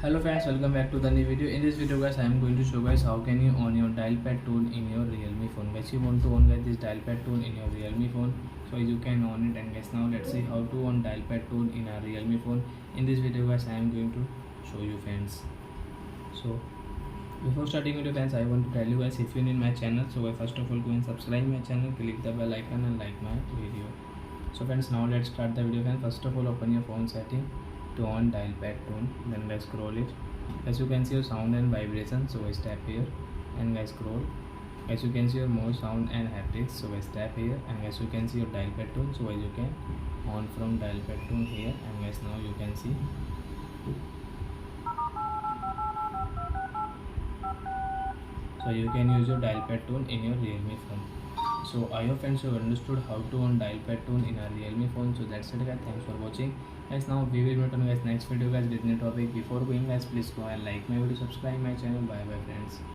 Hello friends, welcome back to the new video. In this video guys, I am going to show guys how can you on your dial pad tone in your Realme phone. Guys, you want to on guys this dial pad tone in your Realme phone, so you can on it. And guys, now let's see how to on dial pad tone in a Realme phone. In this video guys, I am going to show you friends. So before starting video friends, I want to tell you guys, if you need my channel, so first of all go and subscribe my channel, click the bell icon and like my video. So friends, now let's start the video friends. First of all, open your phone setting to on dial pad tone, then guys scroll it. As you can see your sound and vibration, so guys tap here and guys scroll. As you can see your more sound and haptics, so guys tap here, and as you can see your dial pad tone, so guys you can on from dial pad tone here, and guys now you can see. So you can use your dial pad tone in your Realme phone. So I hope friends you have understood how to on dial pad tone in a Realme phone. So that's it guys, thanks for watching guys. Now we will meet on guys next video guys with new topic. Before going guys, please go and like my video, subscribe my channel. Bye bye friends.